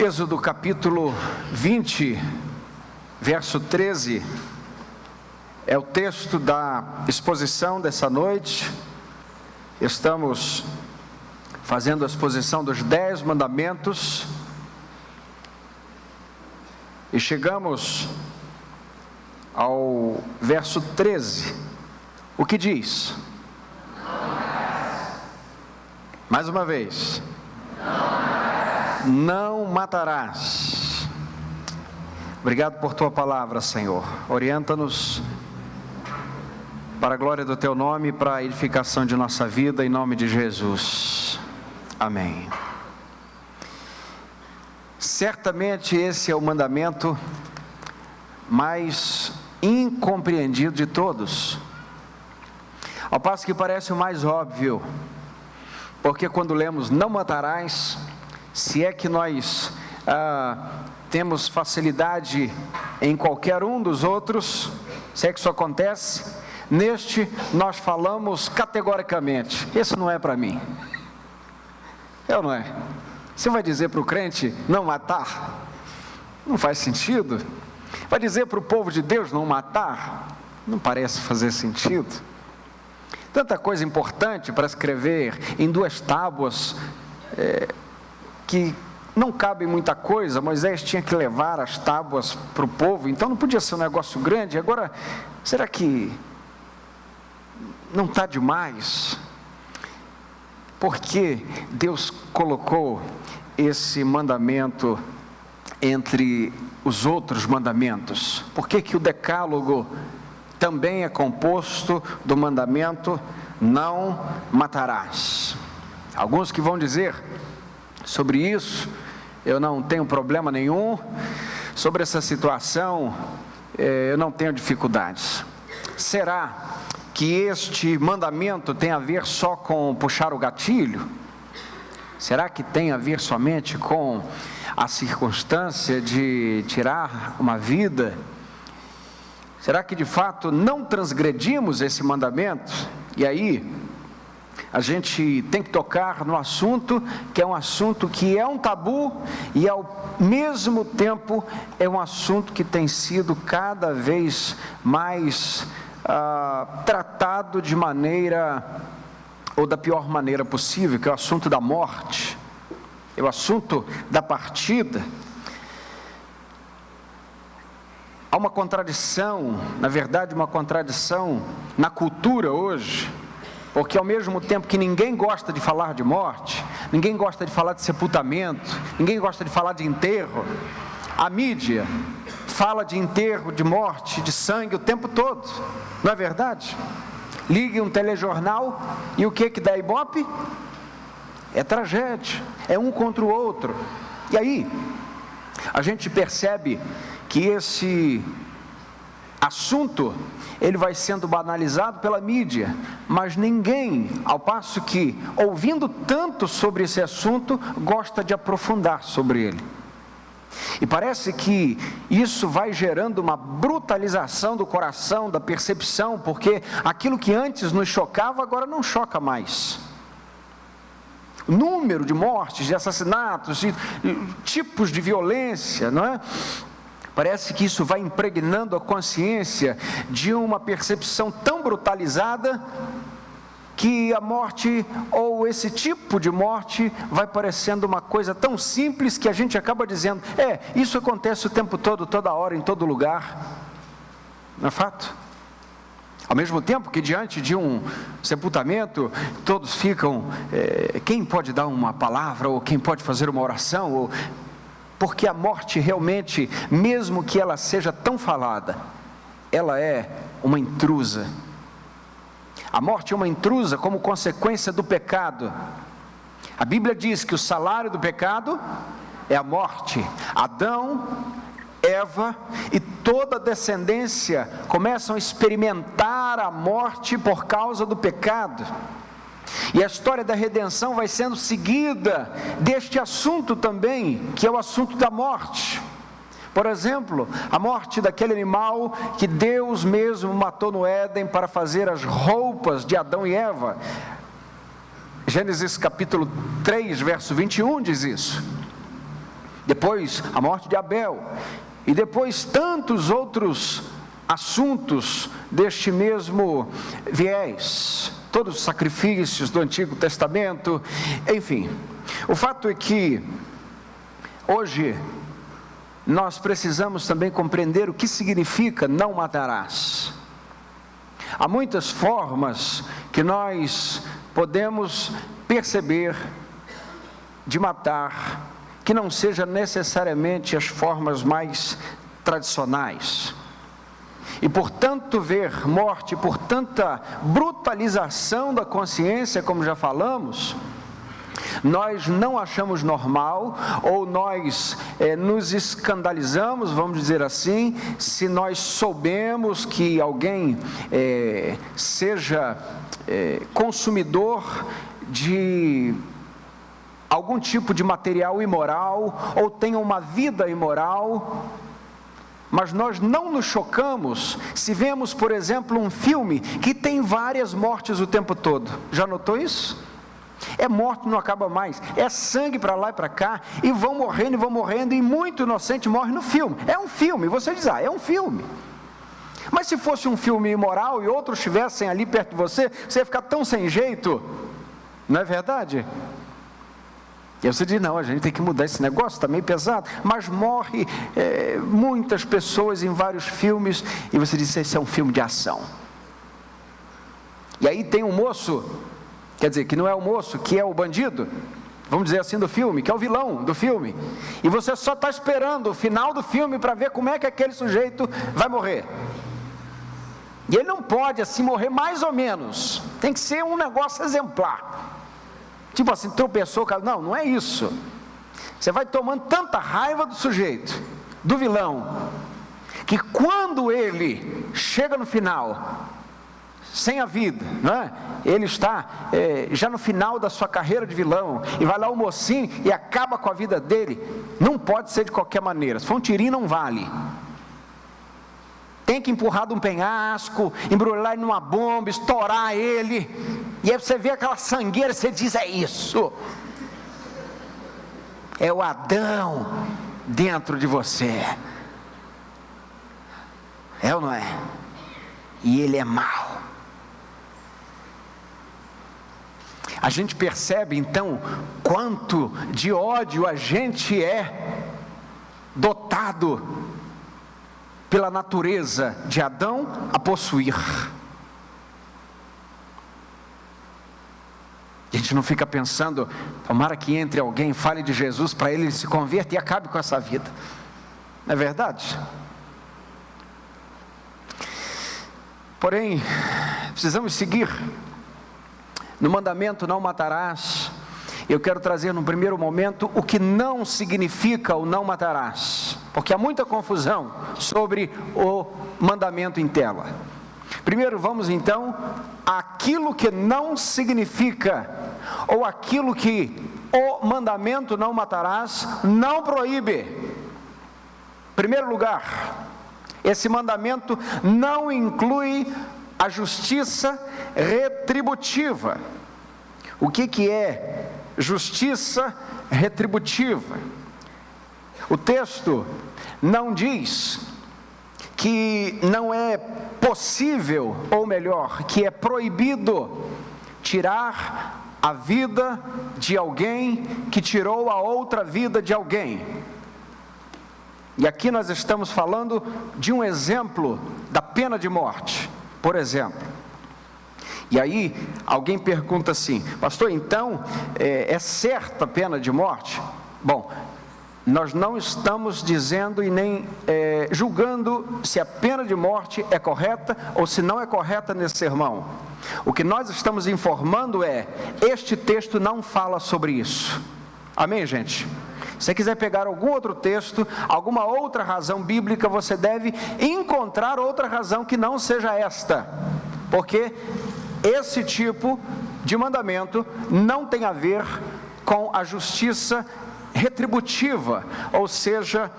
Êxodo capítulo 20, verso 13, é o texto da exposição dessa noite. Estamos fazendo a exposição dos 10 mandamentos e chegamos ao verso 13, o que diz? Mais uma vez. Não matarás. Obrigado por tua palavra, Senhor. Orienta-nos para a glória do teu nome, para a edificação de nossa vida, em nome de Jesus. Amém. Certamente esse é o mandamento mais incompreendido de todos, ao passo que parece o mais óbvio, porque quando lemos não matarás, se é que nós temos facilidade em qualquer um dos outros, se é que isso acontece, neste nós falamos categoricamente: esse não é para mim. É ou não é? Você vai dizer para o crente não matar? Não faz sentido. Vai dizer para o povo de Deus não matar? Não parece fazer sentido. Tanta coisa importante para escrever em 2 tábuas, que não cabe muita coisa. Moisés tinha que levar as tábuas para o povo, então não podia ser um negócio grande. Agora, será que não está demais? Por que Deus colocou esse mandamento entre os outros mandamentos? Por que o decálogo também é composto do mandamento não matarás? Alguns que vão dizer sobre isso, eu não tenho problema nenhum, sobre essa situação, eu não tenho dificuldades. Será que este mandamento tem a ver só com puxar o gatilho? Será que tem a ver somente com a circunstância de tirar uma vida? Será que de fato não transgredimos esse mandamento? E aí a gente tem que tocar no assunto, que é um assunto que é um tabu e ao mesmo tempo é um assunto que tem sido cada vez mais tratado de maneira, ou da pior maneira possível, que é o assunto da morte, é o assunto da partida. Há uma contradição, na verdade uma contradição na cultura hoje, porque ao mesmo tempo que ninguém gosta de falar de morte, ninguém gosta de falar de sepultamento, ninguém gosta de falar de enterro, a mídia fala de enterro, de morte, de sangue o tempo todo, não é verdade? Ligue um telejornal e o que dá ibope? É tragédia, é um contra o outro. E aí, a gente percebe que esse assunto, ele vai sendo banalizado pela mídia, mas ninguém, ao passo que, ouvindo tanto sobre esse assunto, gosta de aprofundar sobre ele. E parece que isso vai gerando uma brutalização do coração, da percepção, porque aquilo que antes nos chocava, agora não choca mais. O número de mortes, de assassinatos, de tipos de violência, não é? Parece que isso vai impregnando a consciência de uma percepção tão brutalizada que a morte, ou esse tipo de morte, vai parecendo uma coisa tão simples que a gente acaba dizendo: isso acontece o tempo todo, toda hora, em todo lugar. Não é fato? Ao mesmo tempo que diante de um sepultamento, todos ficam, quem pode dar uma palavra, ou quem pode fazer uma oração, porque a morte realmente, mesmo que ela seja tão falada, ela é uma intrusa. A morte é uma intrusa como consequência do pecado. A Bíblia diz que o salário do pecado é a morte. Adão, Eva e toda a descendência começam a experimentar a morte por causa do pecado. E a história da redenção vai sendo seguida deste assunto também, que é o assunto da morte. Por exemplo, a morte daquele animal que Deus mesmo matou no Éden para fazer as roupas de Adão e Eva. Gênesis capítulo 3, verso 21 diz isso. depois a morte de Abel, e depois tantos outros assuntos deste mesmo viés, todos os sacrifícios do Antigo Testamento, enfim. O fato é que hoje nós precisamos também compreender o que significa não matarás. Há muitas formas que nós podemos perceber de matar, que não seja necessariamente as formas mais tradicionais. E por tanto ver morte, por tanta brutalização da consciência, como já falamos, nós não achamos normal, ou nós nos escandalizamos, vamos dizer assim, se nós soubemos que alguém seja consumidor de algum tipo de material imoral, ou tenha uma vida imoral. Mas nós não nos chocamos se vemos, por exemplo, um filme que tem várias mortes o tempo todo. Já notou isso? É morte, não acaba mais, é sangue para lá e para cá, e vão morrendo, e muito inocente morre no filme. É um filme, você diz, é um filme. Mas se fosse um filme imoral e outros estivessem ali perto de você, você ia ficar tão sem jeito, não é verdade? E você diz, não, a gente tem que mudar esse negócio, está meio pesado. Mas morre muitas pessoas em vários filmes, e você diz, esse é um filme de ação. E aí tem um moço, quer dizer, que não é o moço, que é o bandido, vamos dizer assim, do filme, que é o vilão do filme. E você só está esperando o final do filme para ver como é que aquele sujeito vai morrer. E ele não pode assim morrer mais ou menos, tem que ser um negócio exemplar. Tipo assim, tropeçou, não é isso. Você vai tomando tanta raiva do sujeito, do vilão, que quando ele chega no final, sem a vida, não é? Ele está já no final da sua carreira de vilão, e vai lá o mocinho e acaba com a vida dele. Não pode ser de qualquer maneira, se for um tirinho não vale. Tem que empurrar de um penhasco, embrulhar ele numa bomba, estourar ele, e aí você vê aquela sangueira, você diz, é isso, é o Adão dentro de você, é ou não é? E ele é mau. A gente percebe então quanto de ódio a gente é dotado pela natureza de Adão a possuir. A gente não fica pensando, tomara que entre alguém, fale de Jesus para ele se converta e acabe com essa vida. Não é verdade? Porém, precisamos seguir no mandamento não matarás. Eu quero trazer no primeiro momento o que não significa o não matarás, porque há muita confusão sobre o mandamento em tela. Primeiro vamos então àquilo que não significa, ou aquilo que o mandamento não matarás não proíbe. Em primeiro lugar, esse mandamento não inclui a justiça retributiva. O que é justiça retributiva? O texto não diz que não é possível, ou melhor, que é proibido tirar a vida de alguém que tirou a outra vida de alguém. E aqui nós estamos falando de um exemplo da pena de morte, por exemplo. E aí alguém pergunta assim, pastor, então é certa a pena de morte? Bom, nós não estamos dizendo e nem julgando se a pena de morte é correta ou se não é correta nesse sermão. O que nós estamos informando este texto não fala sobre isso. Amém, gente? Se você quiser pegar algum outro texto, alguma outra razão bíblica, você deve encontrar outra razão que não seja esta, porque esse tipo de mandamento não tem a ver com a justiça retributiva, ou seja,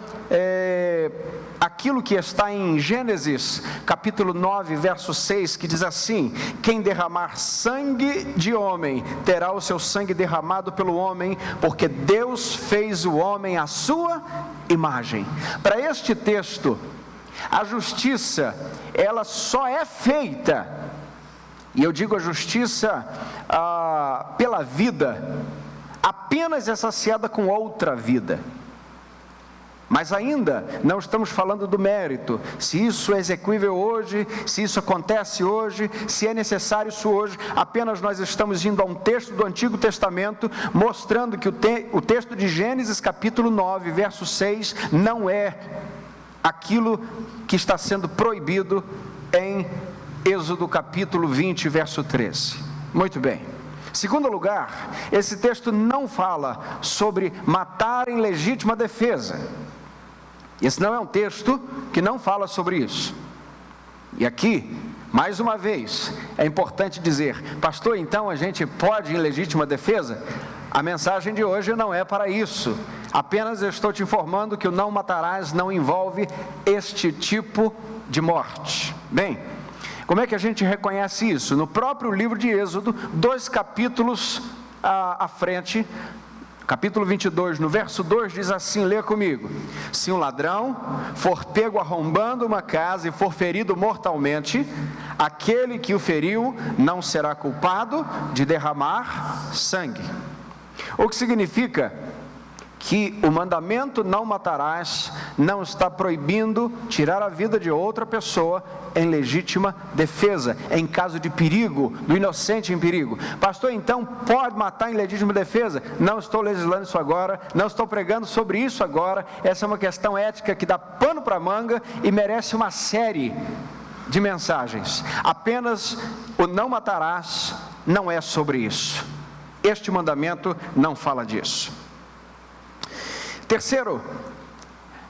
aquilo que está em Gênesis, capítulo 9, verso 6, que diz assim: quem derramar sangue de homem, terá o seu sangue derramado pelo homem, porque Deus fez o homem à sua imagem. Para este texto, a justiça, ela só é feita, e eu digo a justiça pela vida, apenas é saciada com outra vida. Mas ainda não estamos falando do mérito, se isso é execuível hoje, se isso acontece hoje, se é necessário isso hoje. Apenas nós estamos indo a um texto do Antigo Testamento, mostrando que o texto de Gênesis capítulo 9, verso 6, não é aquilo que está sendo proibido em Êxodo capítulo 20, verso 13. Muito bem. Segundo lugar, esse texto não fala sobre matar em legítima defesa. Esse não é um texto que não fala sobre isso. E aqui, mais uma vez, é importante dizer: pastor, então a gente pode em legítima defesa? A mensagem de hoje não é para isso. Apenas eu estou te informando que o não matarás não envolve este tipo de morte. Bem, como é que a gente reconhece isso? No próprio livro de Êxodo, 2 capítulos à frente, capítulo 22, no verso 2, diz assim, lê comigo: se um ladrão for pego arrombando uma casa e for ferido mortalmente, aquele que o feriu não será culpado de derramar sangue. O que significa que o mandamento não matarás não está proibindo tirar a vida de outra pessoa em legítima defesa, em caso de perigo, do inocente em perigo. Pastor, então pode matar em legítima defesa? Não estou legislando isso agora, não estou pregando sobre isso agora. Essa é uma questão ética que dá pano para manga e merece uma série de mensagens. Apenas o não matarás não é sobre isso. Este mandamento não fala disso. Terceiro,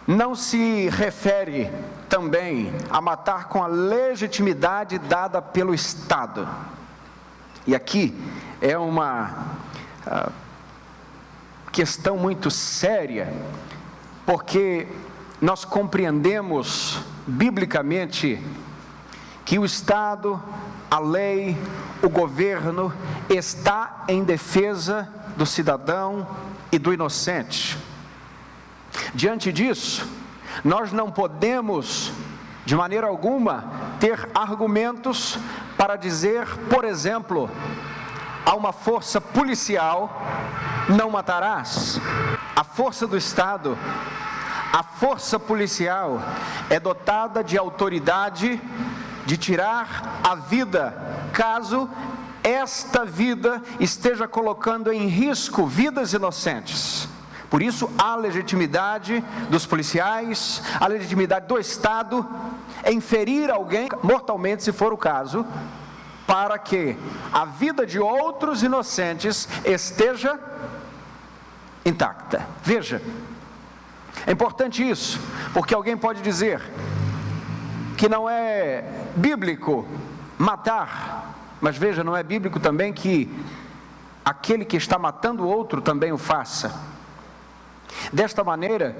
não se refere também a matar com a legitimidade dada pelo Estado. E aqui é uma questão muito séria, porque nós compreendemos biblicamente que o Estado, a lei, o governo está em defesa do cidadão e do inocente. Diante disso, nós não podemos, de maneira alguma, ter argumentos para dizer, por exemplo, a uma força policial: não matarás. A força do Estado, a força policial é dotada de autoridade de tirar a vida, caso esta vida esteja colocando em risco vidas inocentes. Por isso, há legitimidade dos policiais, a legitimidade do Estado em ferir alguém mortalmente, se for o caso, para que a vida de outros inocentes esteja intacta. Veja, é importante isso, porque alguém pode dizer que não é bíblico matar, mas veja, não é bíblico também que aquele que está matando o outro também o faça. Desta maneira,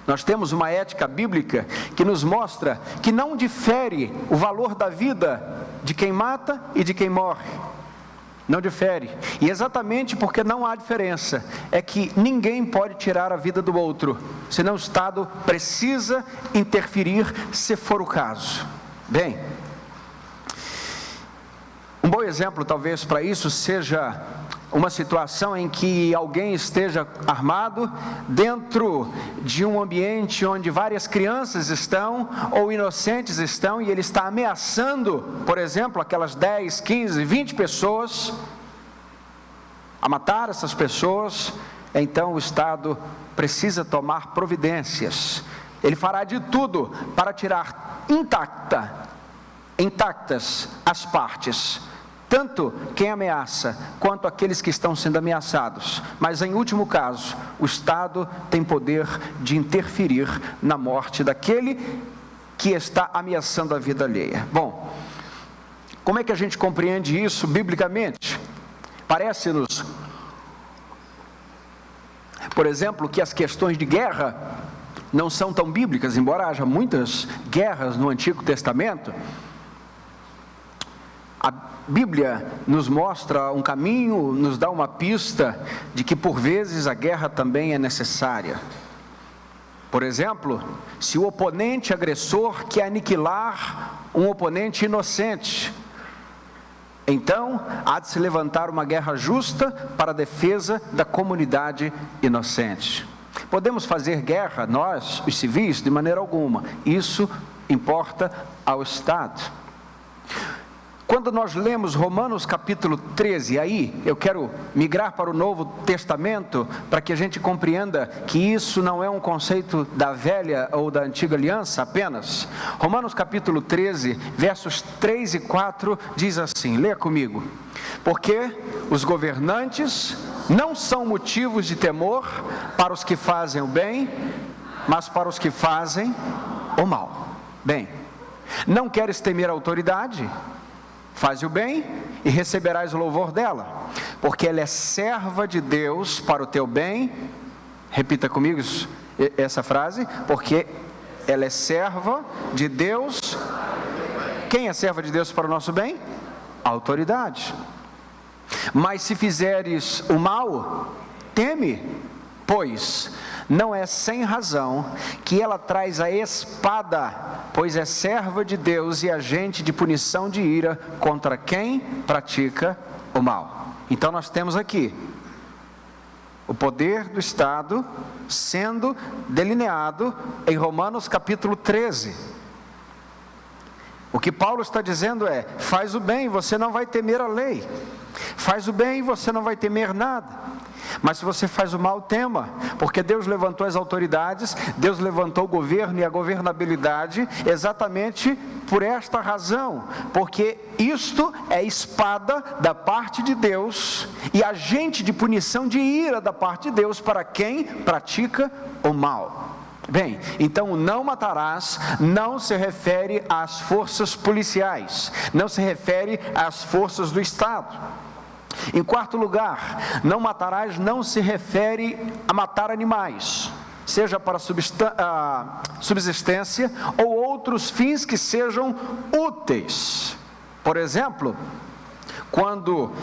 nós temos uma ética bíblica que nos mostra que não difere o valor da vida de quem mata e de quem morre. Não difere. E exatamente porque não há diferença, é que ninguém pode tirar a vida do outro, senão o Estado precisa interferir se for o caso. Bem, um bom exemplo talvez para isso seja uma situação em que alguém esteja armado dentro de um ambiente onde várias crianças estão ou inocentes estão, e ele está ameaçando, por exemplo, aquelas 10, 15, 20 pessoas a matar essas pessoas. Então o Estado precisa tomar providências. Ele fará de tudo para tirar intactas as partes, tanto quem ameaça, quanto aqueles que estão sendo ameaçados. Mas em último caso, o Estado tem poder de interferir na morte daquele que está ameaçando a vida alheia. Bom, como é que a gente compreende isso biblicamente? Parece-nos, por exemplo, que as questões de guerra não são tão bíblicas, embora haja muitas guerras no Antigo Testamento. A Bíblia nos mostra um caminho, nos dá uma pista de que por vezes a guerra também é necessária. Por exemplo, se o oponente agressor quer aniquilar um oponente inocente, então há de se levantar uma guerra justa para a defesa da comunidade inocente. Podemos fazer guerra, nós, os civis, de maneira alguma. Isso importa ao Estado. Quando nós lemos Romanos capítulo 13, aí eu quero migrar para o Novo Testamento, para que a gente compreenda que isso não é um conceito da velha ou da antiga aliança apenas. Romanos capítulo 13, versos 3 e 4, diz assim, leia comigo: porque os governantes não são motivos de temor para os que fazem o bem, mas para os que fazem o mal. Bem, não queres temer a autoridade? Faze o bem e receberás o louvor dela, porque ela é serva de Deus para o teu bem. Repita comigo essa frase: porque ela é serva de Deus. Quem é serva de Deus para o nosso bem? A autoridade. Mas se fizeres o mal, teme, pois não é sem razão que ela traz a espada, pois é serva de Deus e agente de punição de ira contra quem pratica o mal. Então nós temos aqui o poder do Estado sendo delineado em Romanos capítulo 13. O que Paulo está dizendo é: faz o bem, você não vai temer a lei. Faz o bem, você não vai temer nada. Mas se você faz o mal, tema, porque Deus levantou as autoridades, Deus levantou o governo e a governabilidade exatamente por esta razão, porque isto é espada da parte de Deus e agente de punição de ira da parte de Deus para quem pratica o mal. Bem, então o não matarás não se refere às forças policiais, não se refere às forças do Estado. Em quarto lugar, não matarás não se refere a matar animais, seja para subsistência ou outros fins que sejam úteis. Por exemplo, quando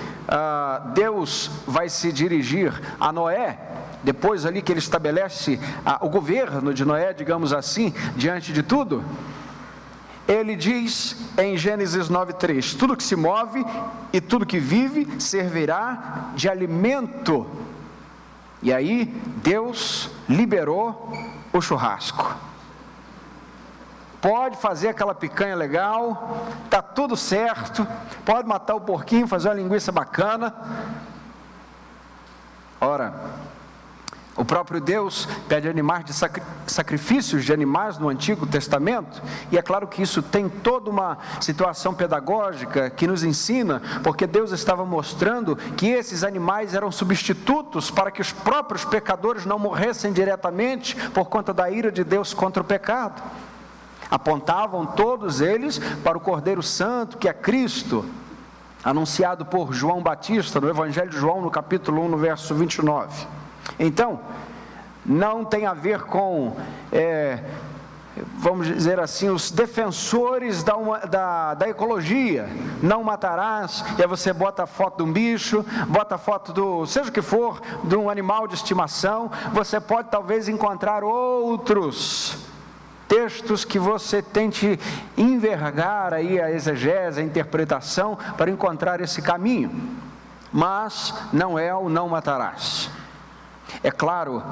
Deus vai se dirigir a Noé, depois ali que ele estabelece o governo de Noé, digamos assim, diante de tudo, ele diz em Gênesis 9:3, tudo que se move e tudo que vive servirá de alimento. E aí Deus liberou o churrasco. Pode fazer aquela picanha legal, está tudo certo, pode matar o porquinho, fazer uma linguiça bacana. Ora, o próprio Deus pede animais de sacrifícios de animais no Antigo Testamento, e é claro que isso tem toda uma situação pedagógica que nos ensina, porque Deus estava mostrando que esses animais eram substitutos para que os próprios pecadores não morressem diretamente por conta da ira de Deus contra o pecado. Apontavam todos eles para o Cordeiro Santo, que é Cristo, anunciado por João Batista no Evangelho de João, no capítulo 1, no verso 29. Então, não tem a ver com, vamos dizer assim, os defensores da ecologia. Não matarás, e aí você bota a foto de um bicho, bota a foto seja o que for, de um animal de estimação. Você pode talvez encontrar outros textos que você tente envergar aí a exegese, a interpretação, para encontrar esse caminho, mas não é o não matarás. É claro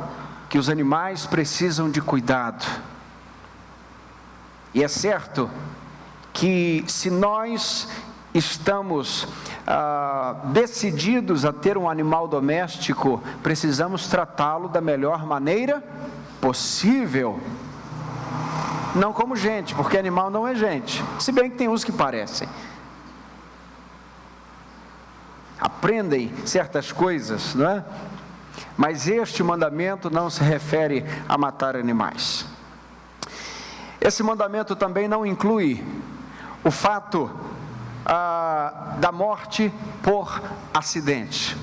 que os animais precisam de cuidado, e é certo que se nós estamos decididos a ter um animal doméstico, precisamos tratá-lo da melhor maneira possível, não como gente, porque animal não é gente, se bem que tem uns que parecem, aprendem certas coisas, não é? Mas este mandamento não se refere a matar animais. Esse mandamento também não inclui o fato da morte por acidente.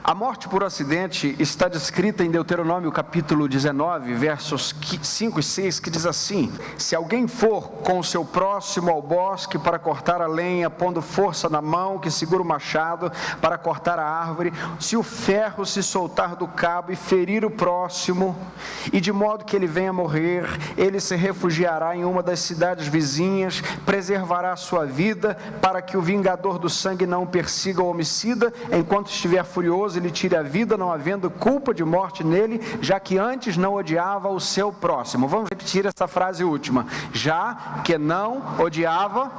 A morte por acidente está descrita em Deuteronômio capítulo 19, versos 5 e 6, que diz assim: se alguém for com o seu próximo ao bosque para cortar a lenha, pondo força na mão que segura o machado para cortar a árvore, se o ferro se soltar do cabo e ferir o próximo, e de modo que ele venha morrer, ele se refugiará em uma das cidades vizinhas, preservará a sua vida, para que o vingador do sangue não persiga o homicida, enquanto estiver furioso, ele tire a vida, não havendo culpa de morte nele, já que antes não odiava o seu próximo. Vamos repetir essa frase última: já que não odiava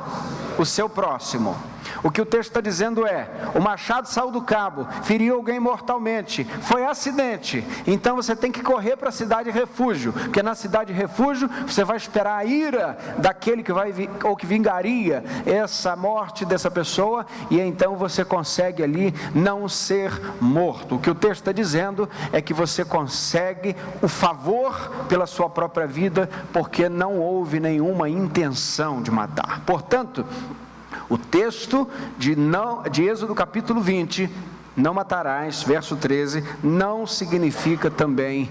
o seu próximo. O que o texto está dizendo é: o machado saiu do cabo, feriu alguém mortalmente, foi acidente, então você tem que correr para a cidade de refúgio, porque na cidade de refúgio você vai esperar a ira daquele que vai, ou que vingaria essa morte dessa pessoa, e então você consegue ali não ser morto. O que o texto está dizendo é que você consegue o favor pela sua própria vida, porque não houve nenhuma intenção de matar. Portanto, o texto de Êxodo capítulo 20, não matarás, verso 13, não significa também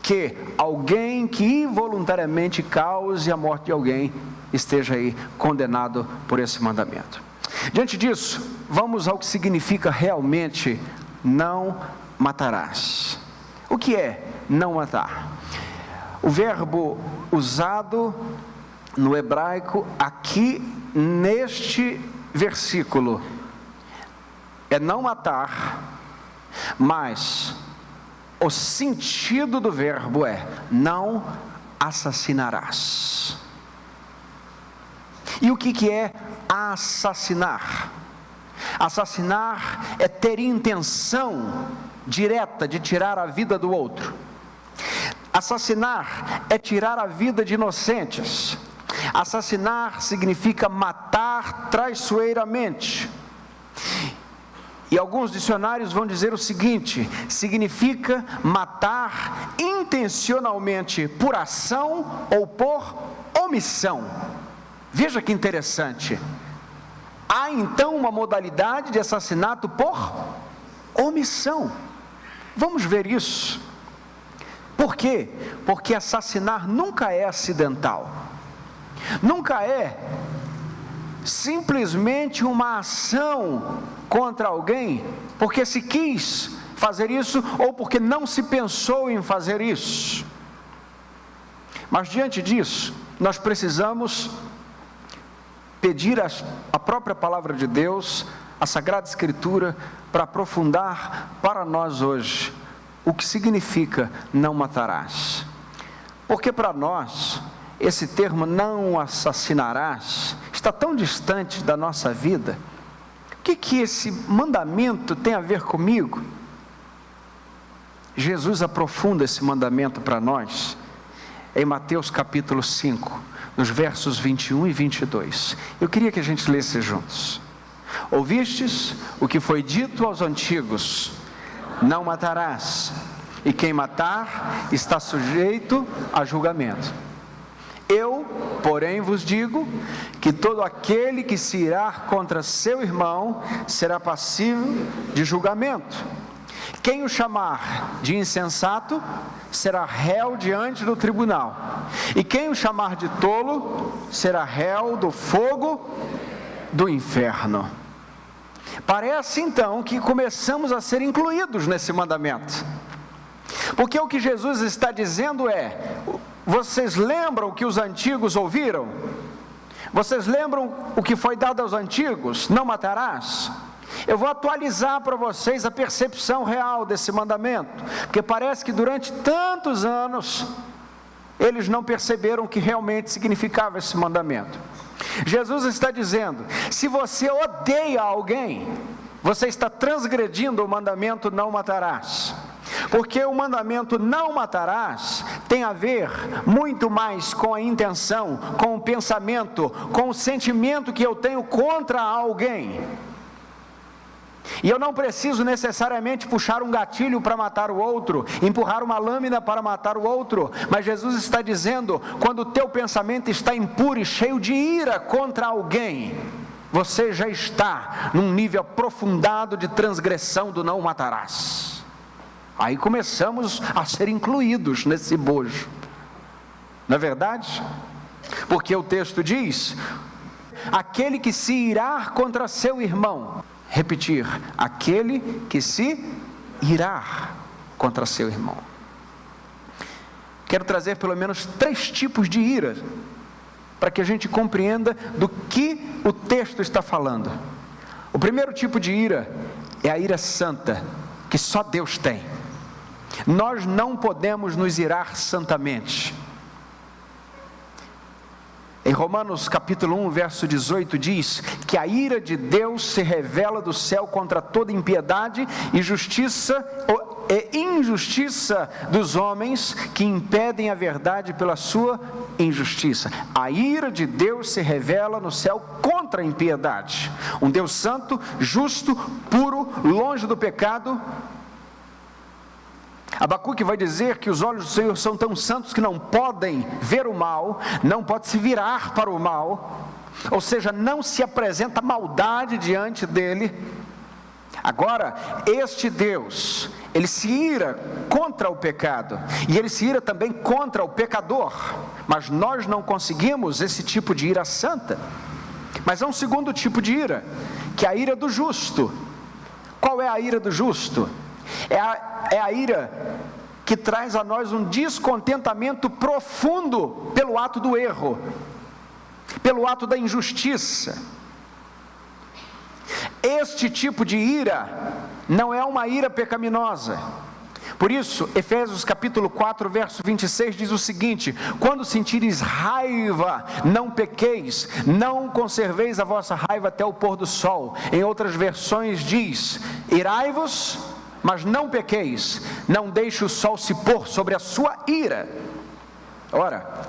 que alguém que involuntariamente cause a morte de alguém esteja aí condenado por esse mandamento. Diante disso, vamos ao que significa realmente não matarás. O que é não matar? O verbo usado no hebraico aqui neste versículo é não matar, mas o sentido do verbo é não assassinarás. E o que é assassinar? Assassinar é ter intenção direta de tirar a vida do outro. Assassinar é tirar a vida de inocentes. Assassinar significa matar traiçoeiramente. E alguns dicionários vão dizer o seguinte: significa matar intencionalmente por ação ou por omissão. Veja que interessante. Há então uma modalidade de assassinato por omissão. Vamos ver isso. Por quê? Porque assassinar nunca é acidental. Nunca é simplesmente uma ação contra alguém porque se quis fazer isso ou porque não se pensou em fazer isso. Mas diante disso, nós precisamos pedir a própria palavra de Deus, a Sagrada Escritura, para aprofundar para nós hoje o que significa não matarás. Porque para nós esse termo não assassinarás está tão distante da nossa vida. O que esse mandamento tem a ver comigo? Jesus aprofunda esse mandamento para nós em Mateus capítulo 5, nos versos 21 e 22. Eu queria que a gente lesse juntos. Ouvistes o que foi dito aos antigos: não matarás, e quem matar está sujeito a julgamento. Eu, porém, vos digo que todo aquele que se irar contra seu irmão será passível de julgamento. Quem o chamar de insensato será réu diante do tribunal, e quem o chamar de tolo será réu do fogo do inferno. Parece então que começamos a ser incluídos nesse mandamento, porque o que Jesus está dizendo é: vocês lembram que os antigos ouviram? Vocês lembram o que foi dado aos antigos? Não matarás? Eu vou atualizar para vocês a percepção real desse mandamento, porque parece que durante tantos anos eles não perceberam o que realmente significava esse mandamento. Jesus está dizendo: se você odeia alguém, você está transgredindo o mandamento não matarás. Porque o mandamento não matarás tem a ver muito mais com a intenção, com o pensamento, com o sentimento que eu tenho contra alguém. E eu não preciso necessariamente puxar um gatilho para matar o outro, empurrar uma lâmina para matar o outro, mas Jesus está dizendo: quando o teu pensamento está impuro e cheio de ira contra alguém, você já está num nível aprofundado de transgressão do não matarás. Aí começamos a ser incluídos nesse bojo, não é verdade? Porque o texto diz: aquele que se irar contra seu irmão, repetir, aquele que se irar contra seu irmão. Quero trazer pelo menos 3 tipos de ira, para que a gente compreenda do que o texto está falando. O primeiro tipo de ira é a ira santa, que só Deus tem. Nós não podemos nos irar santamente. Em Romanos capítulo 1, verso 18 diz que a ira de Deus se revela do céu contra toda impiedade e injustiça dos homens que impedem a verdade pela sua injustiça. A ira de Deus se revela no céu contra a impiedade. Um Deus santo, justo, puro, longe do pecado. Abacuque vai dizer que os olhos do Senhor são tão santos que não podem ver o mal, não pode se virar para o mal, ou seja, não se apresenta maldade diante dele. Agora, este Deus, ele se ira contra o pecado, e ele se ira também contra o pecador, mas nós não conseguimos esse tipo de ira santa. Mas há um segundo tipo de ira, que é a ira do justo. Qual é a ira do justo? É a ira que traz a nós um descontentamento profundo pelo ato do erro, pelo ato da injustiça. Este tipo de ira não é uma ira pecaminosa. Por isso, Efésios capítulo 4, verso 26 diz o seguinte: quando sentires raiva, não pequeis, não conserveis a vossa raiva até o pôr do sol. Em outras versões diz: irai-vos, mas não pequeis, não deixe o sol se pôr sobre a sua ira. Ora,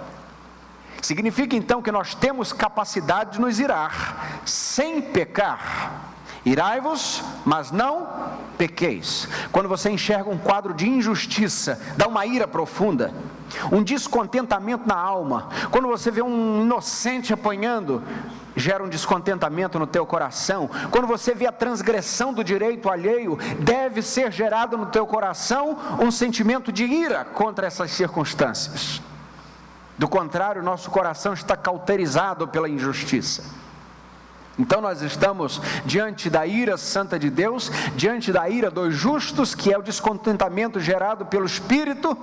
significa então que nós temos capacidade de nos irar, sem pecar. Irai-vos, mas não pequeis. Quando você enxerga um quadro de injustiça, dá uma ira profunda, um descontentamento na alma. Quando você vê um inocente apanhando, gera um descontentamento no teu coração. Quando você vê a transgressão do direito alheio, deve ser gerado no teu coração um sentimento de ira contra essas circunstâncias. Do contrário, nosso coração está cauterizado pela injustiça. Então nós estamos diante da ira santa de Deus, diante da ira dos justos, que é o descontentamento gerado pelo Espírito,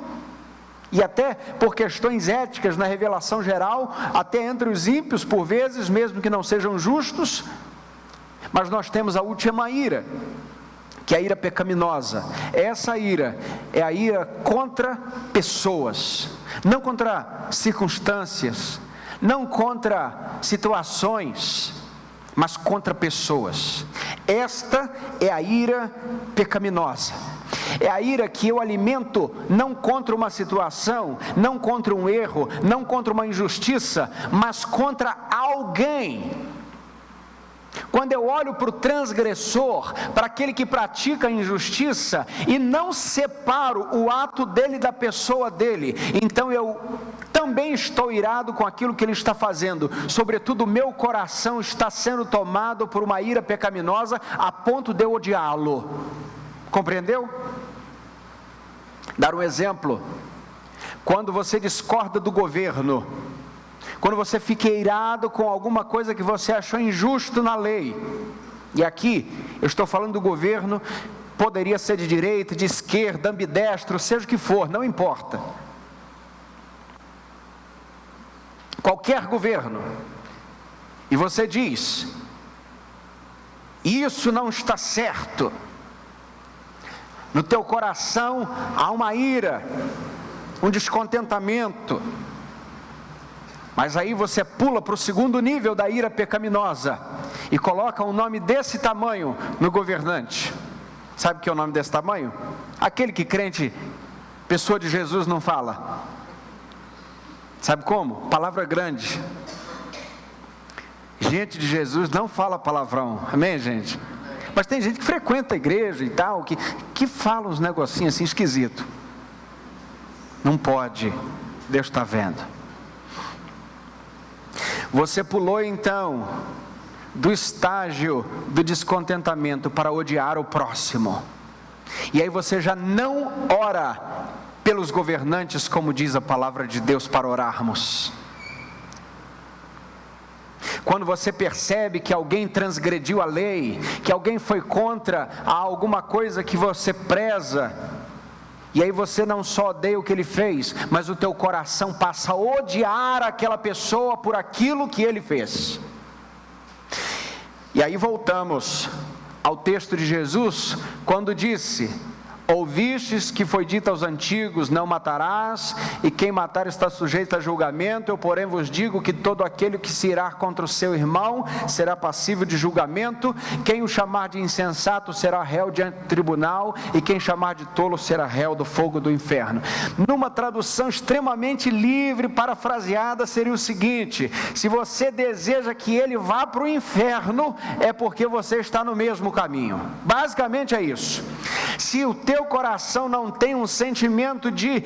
e até por questões éticas na revelação geral, até entre os ímpios por vezes, mesmo que não sejam justos. Mas nós temos a última ira, que é a ira pecaminosa. Essa ira é a ira contra pessoas, não contra circunstâncias, não contra situações, mas contra pessoas. Esta é a ira pecaminosa. É a ira que eu alimento não contra uma situação, não contra um erro, não contra uma injustiça, mas contra alguém. Quando eu olho para o transgressor, para aquele que pratica a injustiça, e não separo o ato dele da pessoa dele, então eu também estou irado com aquilo que ele está fazendo. Sobretudo o meu coração está sendo tomado por uma ira pecaminosa, a ponto de eu odiá-lo. Compreendeu? Dar um exemplo: quando você discorda do governo, quando você fica irado com alguma coisa que você achou injusto na lei, e aqui eu estou falando do governo, poderia ser de direita, de esquerda, ambidestro, seja o que for, não importa, qualquer governo, e você diz: isso não está certo. No teu coração há uma ira, um descontentamento. Mas aí você pula para o segundo nível da ira pecaminosa e coloca um nome desse tamanho no governante. Sabe o que é o nome desse tamanho? Aquele que crente, pessoa de Jesus, não fala. Sabe como? Palavra grande. Gente de Jesus não fala palavrão. Amém, gente? Mas tem gente que frequenta a igreja e tal, que fala uns negocinhos assim esquisitos. Não pode. Deus está vendo. Você pulou então do estágio do descontentamento para odiar o próximo. E aí você já não ora pelos governantes, como diz a palavra de Deus para orarmos. Quando você percebe que alguém transgrediu a lei, que alguém foi contra alguma coisa que você preza, e aí você não só odeia o que ele fez, mas o teu coração passa a odiar aquela pessoa por aquilo que ele fez. E aí voltamos ao texto de Jesus, quando disse: ouvistes que foi dito aos antigos, não matarás, e quem matar está sujeito a julgamento. Eu porém vos digo que todo aquele que se irá contra o seu irmão será passível de julgamento. Quem o chamar de insensato será réu diante do tribunal, e quem chamar de tolo será réu do fogo do inferno. Numa tradução extremamente livre, parafraseada, seria o seguinte: se você deseja que ele vá para o inferno, é porque você está no mesmo caminho. Basicamente é isso. Se o teu coração não tem um sentimento de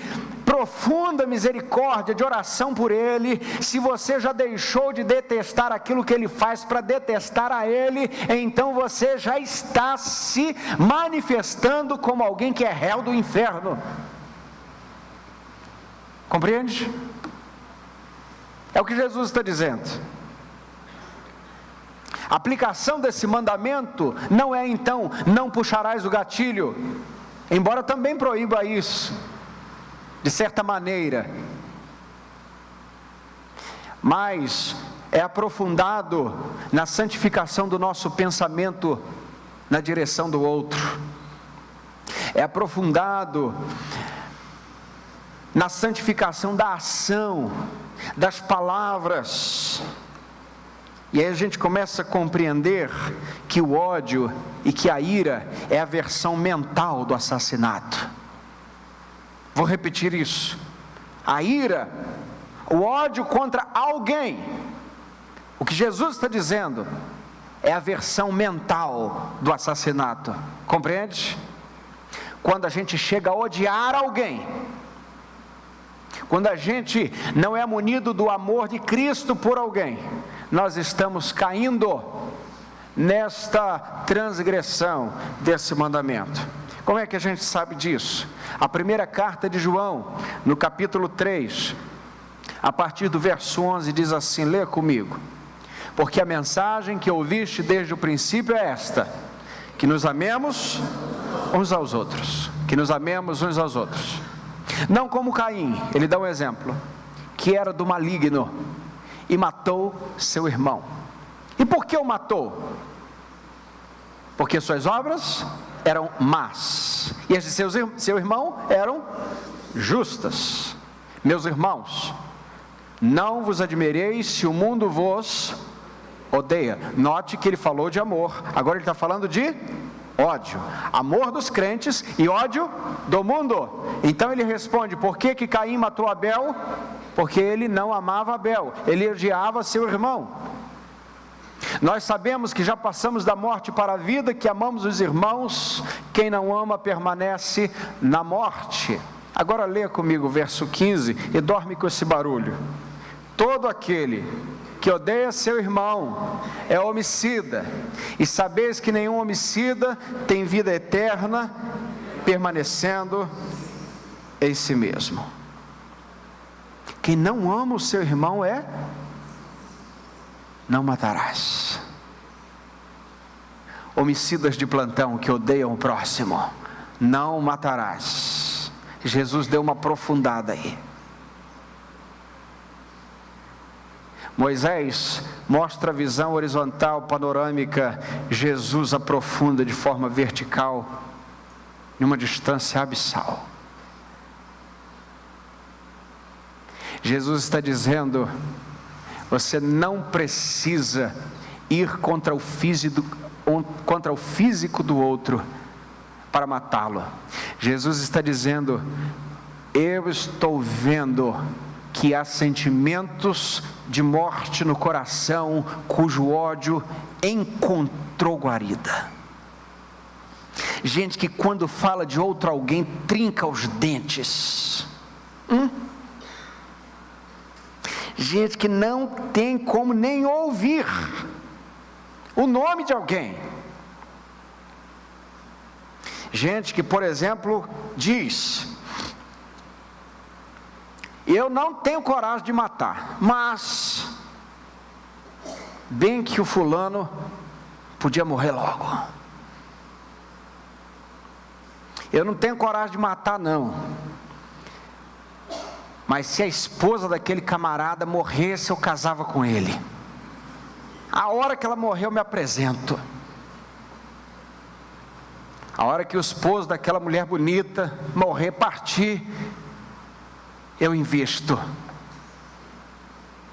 profunda misericórdia, de oração por ele, se você já deixou de detestar aquilo que ele faz para detestar a ele, então você já está se manifestando como alguém que é réu do inferno. Compreende? É o que Jesus está dizendo. A aplicação desse mandamento não é então, não puxarás o gatilho, embora também proíba isso, de certa maneira, mas é aprofundado na santificação do nosso pensamento na direção do outro, é aprofundado na santificação da ação, das palavras. E aí a gente começa a compreender que o ódio e que a ira é a versão mental do assassinato. Vou repetir isso. A ira, o ódio contra alguém, o que Jesus está dizendo, é a versão mental do assassinato. Compreende? Quando a gente chega a odiar alguém, quando a gente não é munido do amor de Cristo por alguém, nós estamos caindo nesta transgressão desse mandamento. Como é que a gente sabe disso? A primeira carta de João, no capítulo 3, a partir do verso 11, diz assim, lê comigo: porque a mensagem que ouviste desde o princípio é esta, que nos amemos uns aos outros, que nos amemos uns aos outros. Não como Caim, ele dá um exemplo, que era do maligno e matou seu irmão. E por que o matou? Porque suas obras eram más, e as de seu irmão eram justas. Meus irmãos, não vos admireis se o mundo vos odeia. Note que ele falou de amor, agora ele está falando de ódio. Amor dos crentes e ódio do mundo. Então ele responde: por que que Caim matou Abel? Porque ele não amava Abel, ele odiava seu irmão. Nós sabemos que já passamos da morte para a vida, que amamos os irmãos. Quem não ama permanece na morte. Agora leia comigo o verso 15 e dorme com esse barulho. Todo aquele que odeia seu irmão é homicida, e sabeis que nenhum homicida tem vida eterna, permanecendo em si mesmo. Quem não ama o seu irmão não matarás. Homicidas de plantão que odeiam o próximo, não matarás. Jesus deu uma aprofundada aí. Moisés mostra a visão horizontal, panorâmica. Jesus aprofunda de forma vertical, em uma distância abissal. Jesus está dizendo: você não precisa ir contra o físico do outro para matá-lo. Jesus está dizendo: eu estou vendo que há sentimentos de morte no coração, cujo ódio encontrou guarida. Gente que quando fala de outro alguém trinca os dentes. Gente que não tem como nem ouvir o nome de alguém. Gente que, por exemplo, diz: eu não tenho coragem de matar, mas bem que o fulano podia morrer logo. Eu não tenho coragem de matar não, mas se a esposa daquele camarada morresse, eu casava com ele. A hora que ela morrer, eu me apresento. A hora que o esposo daquela mulher bonita morrer, partir, eu invisto.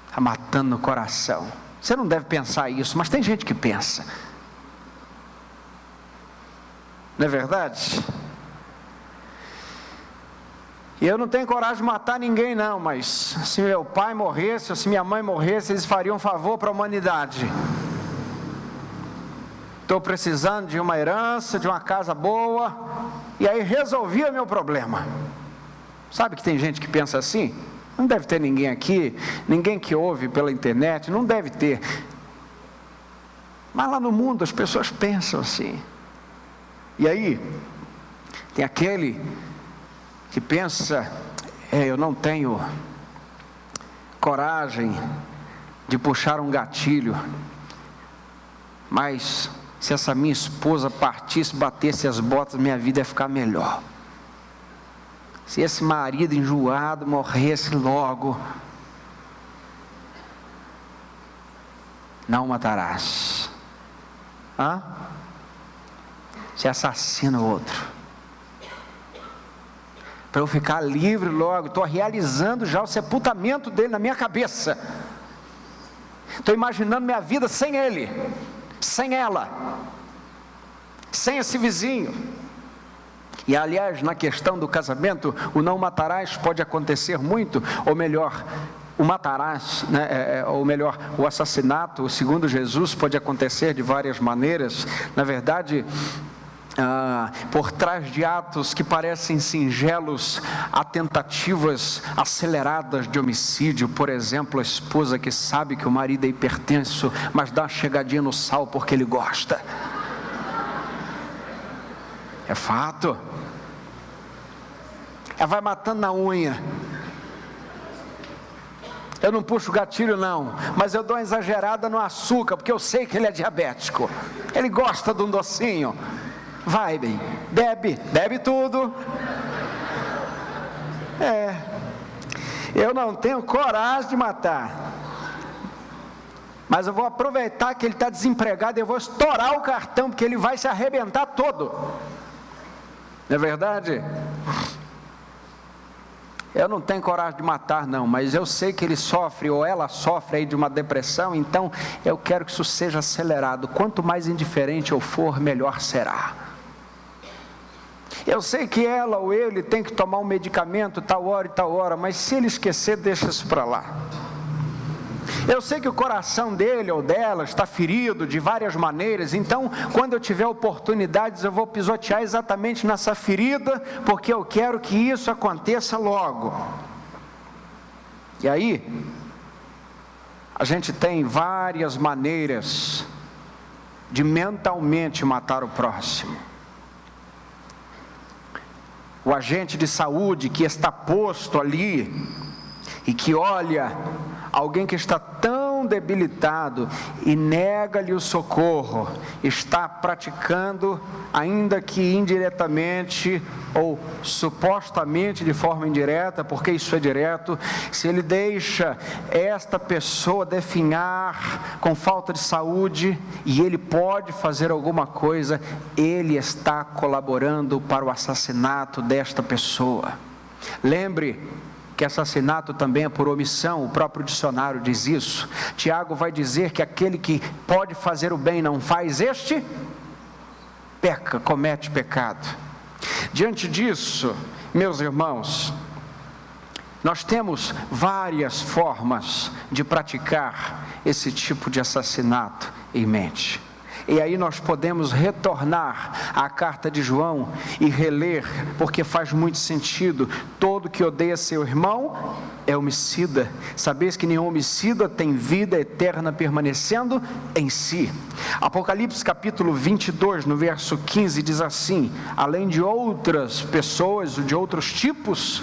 Está matando no coração. Você não deve pensar isso, mas tem gente que pensa. Não é verdade? E eu não tenho coragem de matar ninguém não, mas se meu pai morresse, ou se minha mãe morresse, eles fariam um favor para a humanidade. Estou precisando de uma herança, de uma casa boa, e aí resolvia meu problema. Sabe que tem gente que pensa assim? Não deve ter ninguém aqui, ninguém que ouve pela internet, não deve ter. Mas lá no mundo as pessoas pensam assim. E aí, tem aquele que pensa: eu não tenho coragem de puxar um gatilho, mas se essa minha esposa partisse, batesse as botas, minha vida ia ficar melhor. Se esse marido enjoado morresse logo. Não matarás. Se assassina o outro, para eu ficar livre logo. Estou realizando já o sepultamento dele na minha cabeça. Estou imaginando minha vida sem ele, sem ela, sem esse vizinho. E aliás, na questão do casamento, o não matarás pode acontecer muito, ou melhor, o matarás, né, ou melhor, o assassinato, segundo Jesus, pode acontecer de várias maneiras. Na verdade, por trás de atos que parecem singelos, há tentativas aceleradas de homicídio. Por exemplo, a esposa que sabe que o marido é hipertenso, mas dá uma chegadinha no sal porque ele gosta. É fato. Ela vai matando na unha. Eu não puxo gatilho não, mas eu dou uma exagerada no açúcar, porque eu sei que ele é diabético. Ele gosta de um docinho. Vai bem, bebe tudo. Eu não tenho coragem de matar, mas eu vou aproveitar que ele está desempregado e eu vou estourar o cartão, porque ele vai se arrebentar todo. Não é verdade? Eu não tenho coragem de matar não, mas eu sei que ele sofre, ou ela sofre aí de uma depressão, então eu quero que isso seja acelerado. Quanto mais indiferente eu for, melhor será. Eu sei que ela ou ele tem que tomar um medicamento tal hora e tal hora, mas se ele esquecer, deixa isso para lá. Eu sei que o coração dele ou dela está ferido de várias maneiras, então quando eu tiver oportunidades eu vou pisotear exatamente nessa ferida, porque eu quero que isso aconteça logo. E aí, a gente tem várias maneiras de mentalmente matar o próximo. O agente de saúde que está posto ali e que olha alguém que está tão debilitado e nega-lhe o socorro, está praticando, ainda que indiretamente ou supostamente de forma indireta, porque isso é direto, se ele deixa esta pessoa definhar com falta de saúde e ele pode fazer alguma coisa, ele está colaborando para o assassinato desta pessoa. Lembre que assassinato também é por omissão, o próprio dicionário diz isso. Tiago vai dizer que aquele que pode fazer o bem e não faz, este peca, comete pecado. Diante disso, meus irmãos, nós temos várias formas de praticar esse tipo de assassinato em mente. E aí nós podemos retornar à carta de João e reler, porque faz muito sentido. Todo que odeia seu irmão é homicida. Sabeis que nenhum homicida tem vida eterna permanecendo em si. Apocalipse capítulo 22, no verso 15, diz assim: além de outras pessoas, de outros tipos,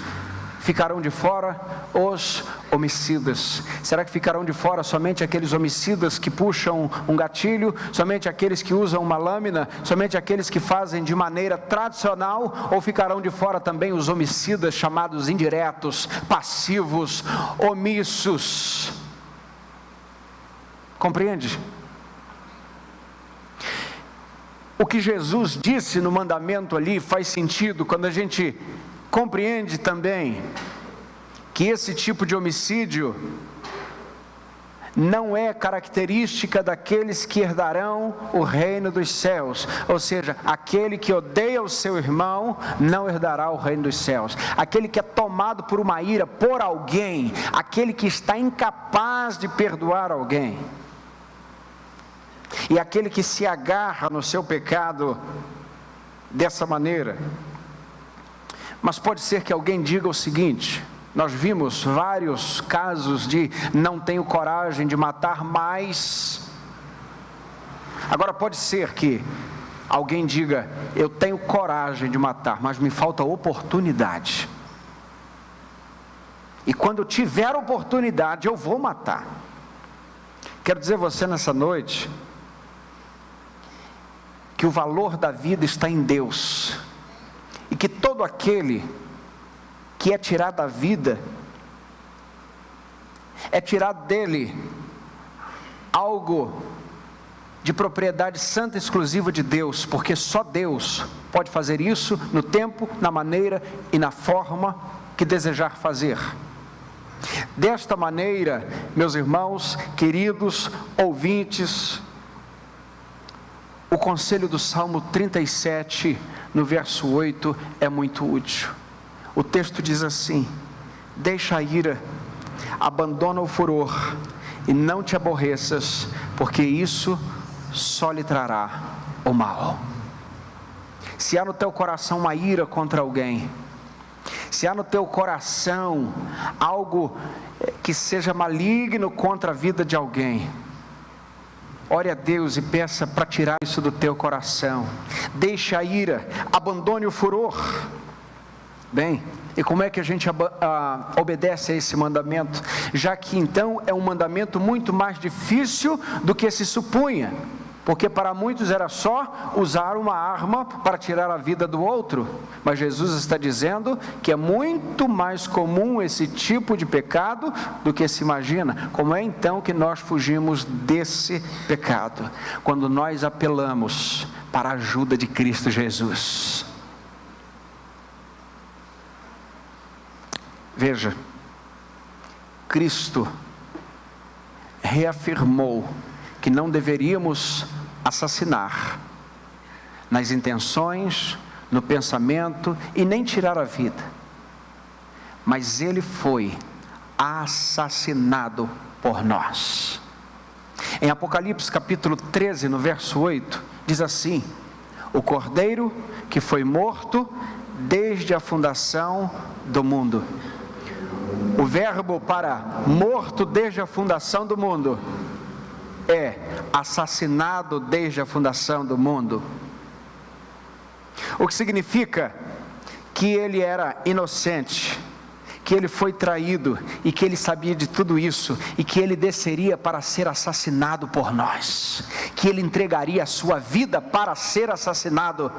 ficarão de fora os homicidas. Será que ficarão de fora somente aqueles homicidas que puxam um gatilho? Somente aqueles que usam uma lâmina? Somente aqueles que fazem de maneira tradicional? Ou ficarão de fora também os homicidas chamados indiretos, passivos, omissos? Compreende? O que Jesus disse no mandamento ali faz sentido quando a gente compreende também que esse tipo de homicídio não é característica daqueles que herdarão o reino dos céus. Ou seja, aquele que odeia o seu irmão não herdará o reino dos céus. Aquele que é tomado por uma ira por alguém, aquele que está incapaz de perdoar alguém, e aquele que se agarra no seu pecado dessa maneira. Mas pode ser que alguém diga o seguinte: nós vimos vários casos de não tenho coragem de matar mais. Agora pode ser que alguém diga: eu tenho coragem de matar, mas me falta oportunidade. E quando eu tiver oportunidade, eu vou matar. Quero dizer a você nessa noite que o valor da vida está em Deus. E que todo aquele que é tirado da vida, é tirado dele algo de propriedade santa e exclusiva de Deus, porque só Deus pode fazer isso no tempo, na maneira e na forma que desejar fazer. Desta maneira, meus irmãos, queridos ouvintes, o conselho do Salmo 37, no verso 8, é muito útil. O texto diz assim: deixa a ira, abandona o furor, e não te aborreças, porque isso só lhe trará o mal. Se há no teu coração uma ira contra alguém, se há no teu coração algo que seja maligno contra a vida de alguém, ore a Deus e peça para tirar isso do teu coração. Deixe a ira, abandone o furor. Bem, e como é que a gente obedece a esse mandamento? Já que então é um mandamento muito mais difícil do que se supunha, porque para muitos era só usar uma arma para tirar a vida do outro, mas Jesus está dizendo que é muito mais comum esse tipo de pecado do que se imagina. Como é então que nós fugimos desse pecado? Quando nós apelamos para a ajuda de Cristo Jesus. Veja, Cristo reafirmou que não deveríamos assassinar nas intenções, no pensamento e nem tirar a vida, mas Ele foi assassinado por nós. Em Apocalipse capítulo 13, no verso 8, diz assim: o Cordeiro que foi morto desde a fundação do mundo. O verbo para morto desde a fundação do mundo é assassinado desde a fundação do mundo. O que significa que ele era inocente, que ele foi traído e que ele sabia de tudo isso e que ele desceria para ser assassinado por nós, que ele entregaria a sua vida para ser assassinado,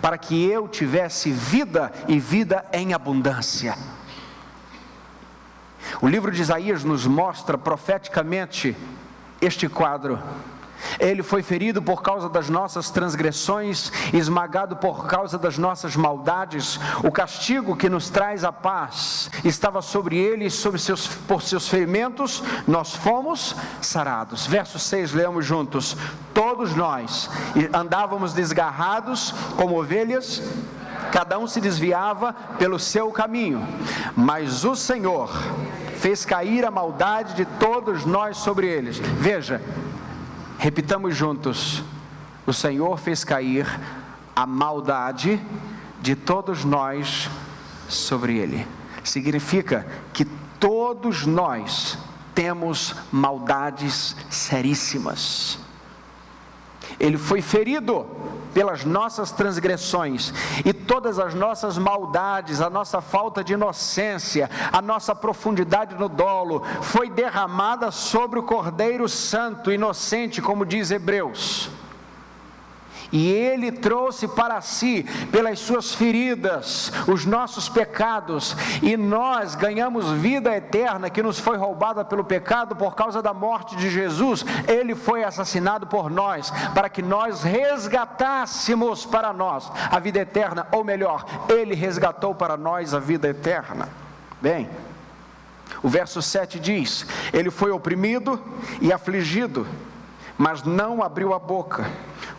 para que eu tivesse vida e vida em abundância. O livro de Isaías nos mostra profeticamente este quadro. Ele foi ferido por causa das nossas transgressões, esmagado por causa das nossas maldades. O castigo que nos traz a paz estava sobre ele, e por seus ferimentos nós fomos sarados. Verso 6, leamos juntos: todos nós andávamos desgarrados como ovelhas, cada um se desviava pelo seu caminho, mas o Senhor fez cair a maldade de todos nós sobre eles. Veja, repitamos juntos: o Senhor fez cair a maldade de todos nós sobre ele. Significa que todos nós temos maldades seríssimas. Ele foi ferido pelas nossas transgressões, e todas as nossas maldades, a nossa falta de inocência, a nossa profundidade no dolo, foi derramada sobre o Cordeiro Santo, inocente, como diz Hebreus. E Ele trouxe para si, pelas suas feridas, os nossos pecados, e nós ganhamos vida eterna, que nos foi roubada pelo pecado por causa da morte de Jesus. Ele foi assassinado por nós, para que nós resgatássemos para nós a vida eterna, ou melhor, Ele resgatou para nós a vida eterna. Bem, o verso 7 diz: Ele foi oprimido e afligido, mas não abriu a boca.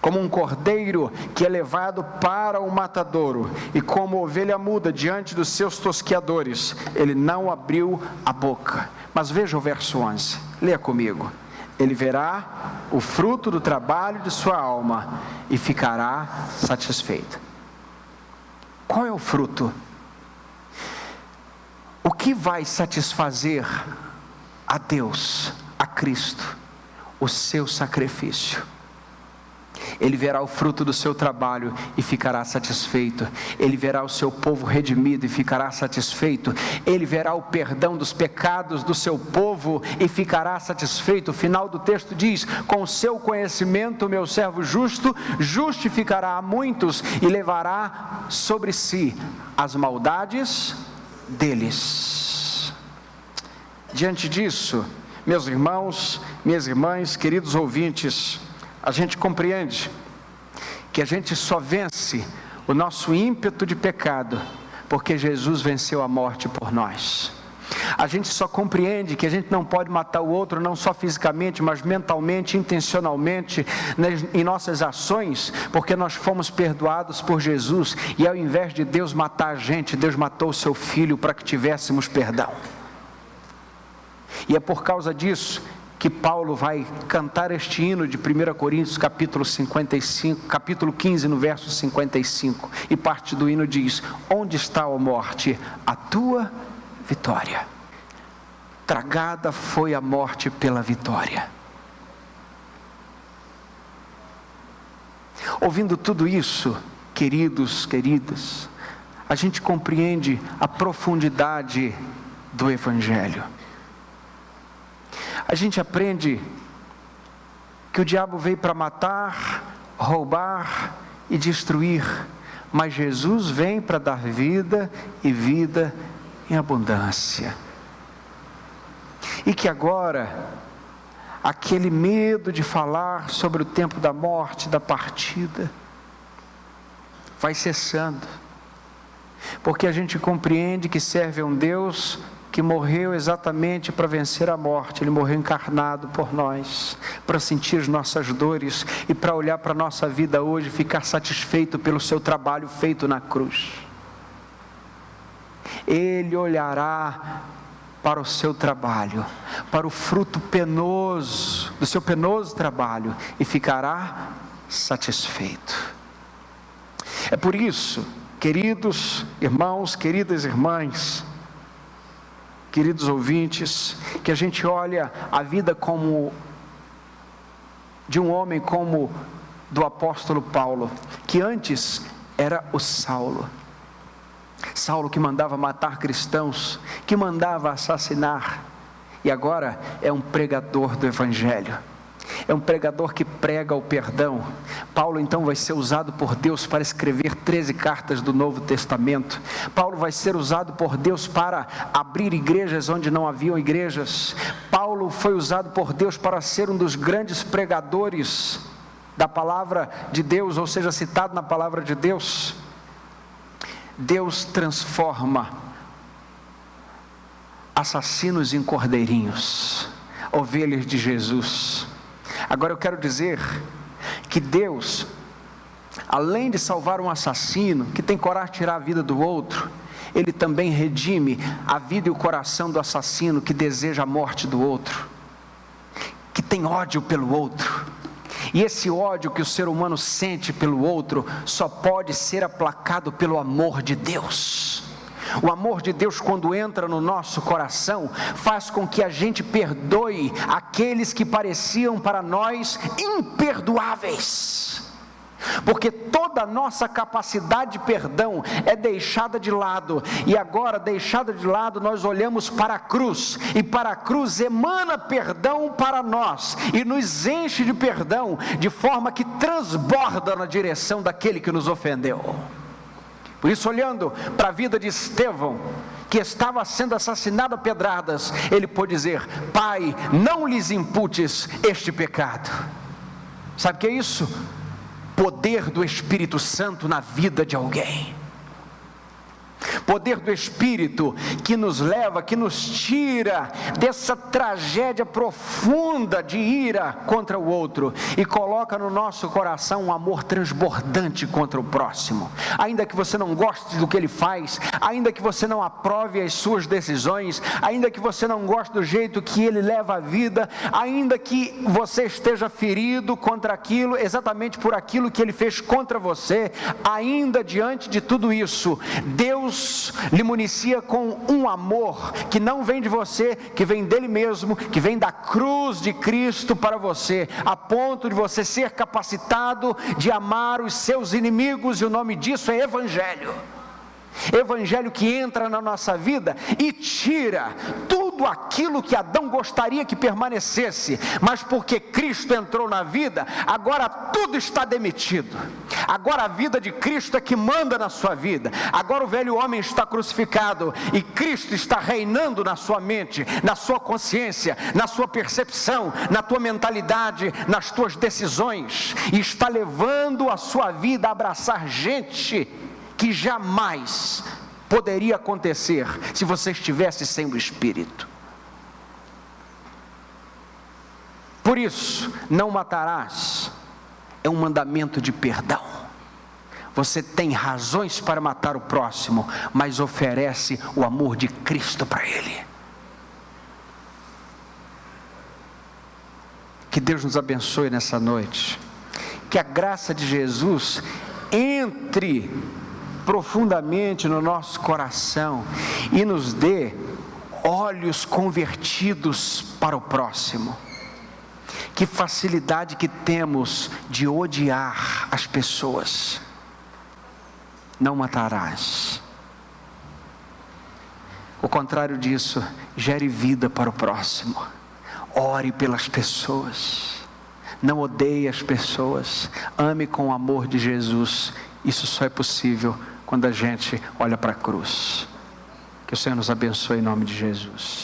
Como um cordeiro que é levado para o matadouro, e como ovelha muda diante dos seus tosqueadores, ele não abriu a boca. Mas veja o verso 11, leia comigo. Ele verá o fruto do trabalho de sua alma e ficará satisfeito. Qual é o fruto? O que vai satisfazer a Deus, a Cristo? O seu sacrifício. Ele verá o fruto do seu trabalho e ficará satisfeito. Ele verá o seu povo redimido e ficará satisfeito. Ele verá o perdão dos pecados do seu povo e ficará satisfeito. O final do texto diz: com o seu conhecimento, o meu servo justo justificará a muitos e levará sobre si as maldades deles. Diante disso, meus irmãos, minhas irmãs, queridos ouvintes, a gente compreende que a gente só vence o nosso ímpeto de pecado porque Jesus venceu a morte por nós. A gente só compreende que a gente não pode matar o outro, não só fisicamente, mas mentalmente, intencionalmente, em nossas ações, porque nós fomos perdoados por Jesus, e ao invés de Deus matar a gente, Deus matou o seu Filho para que tivéssemos perdão. E é por causa disso que Paulo vai cantar este hino de 1 Coríntios capítulo 55, capítulo 15, no verso 55, e parte do hino diz: onde está, ó morte, a tua vitória? Tragada foi a morte pela vitória. Ouvindo tudo isso, queridos, queridas, a gente compreende a profundidade do Evangelho. A gente aprende que o diabo veio para matar, roubar e destruir, mas Jesus vem para dar vida e vida em abundância. E que agora, aquele medo de falar sobre o tempo da morte, da partida, vai cessando, porque a gente compreende que serve a um Deus que morreu exatamente para vencer a morte. Ele morreu encarnado por nós, para sentir as nossas dores e para olhar para a nossa vida hoje e ficar satisfeito pelo seu trabalho feito na cruz. Ele olhará para o seu trabalho, para o fruto penoso, do seu penoso trabalho, e ficará satisfeito. É por isso, queridos irmãos, queridas irmãs, queridos ouvintes, que a gente olha a vida como de um homem como do apóstolo Paulo, que antes era o Saulo que mandava matar cristãos, que mandava assassinar, e agora é um pregador do Evangelho. É um pregador que prega o perdão. Paulo então vai ser usado por Deus para escrever 13 cartas do Novo Testamento. Paulo vai ser usado por Deus para abrir igrejas onde não haviam igrejas. Paulo foi usado por Deus para ser um dos grandes pregadores da palavra de Deus, ou seja, citado na palavra de Deus. Deus transforma assassinos em cordeirinhos, ovelhas de Jesus. Agora eu quero dizer que Deus, além de salvar um assassino que tem coragem de tirar a vida do outro, Ele também redime a vida e o coração do assassino que deseja a morte do outro, que tem ódio pelo outro. E esse ódio que o ser humano sente pelo outro só pode ser aplacado pelo amor de Deus. O amor de Deus, quando entra no nosso coração, faz com que a gente perdoe aqueles que pareciam para nós imperdoáveis. Porque toda a nossa capacidade de perdão é deixada de lado, e agora, deixada de lado, nós olhamos para a cruz, e para a cruz emana perdão para nós, e nos enche de perdão, de forma que transborda na direção daquele que nos ofendeu. Por isso, olhando para a vida de Estevão, que estava sendo assassinado a pedradas, ele pôde dizer: Pai, não lhes imputes este pecado. Sabe o que é isso? Poder do Espírito Santo na vida de alguém. Poder do Espírito que nos leva, que nos tira dessa tragédia profunda de ira contra o outro e coloca no nosso coração um amor transbordante contra o próximo. Ainda que você não goste do que ele faz, ainda que você não aprove as suas decisões, ainda que você não goste do jeito que ele leva a vida, ainda que você esteja ferido contra aquilo, exatamente por aquilo que ele fez contra você, ainda diante de tudo isso, Deus lhe municia com um amor que não vem de você, que vem dele mesmo, que vem da cruz de Cristo para você, a ponto de você ser capacitado de amar os seus inimigos, e o nome disso é Evangelho. Evangelho que entra na nossa vida e tira tudo aquilo que Adão gostaria que permanecesse, mas porque Cristo entrou na vida, agora tudo está demitido. Agora a vida de Cristo é que manda na sua vida. Agora o velho homem está crucificado e Cristo está reinando na sua mente, na sua consciência, na sua percepção, na tua mentalidade, nas tuas decisões, e está levando a sua vida a abraçar gente que jamais poderia acontecer se você estivesse sem o Espírito. Por isso, não matarás é um mandamento de perdão. Você tem razões para matar o próximo, mas oferece o amor de Cristo para ele. Que Deus nos abençoe nessa noite, que a graça de Jesus entre profundamente no nosso coração e nos dê olhos convertidos para o próximo. Que facilidade que temos de odiar as pessoas. Não matarás. O contrário disso, gere vida para o próximo. Ore pelas pessoas. Não odeie as pessoas. Ame com o amor de Jesus. Isso só é possível quando a gente olha para a cruz. Que o Senhor nos abençoe em nome de Jesus.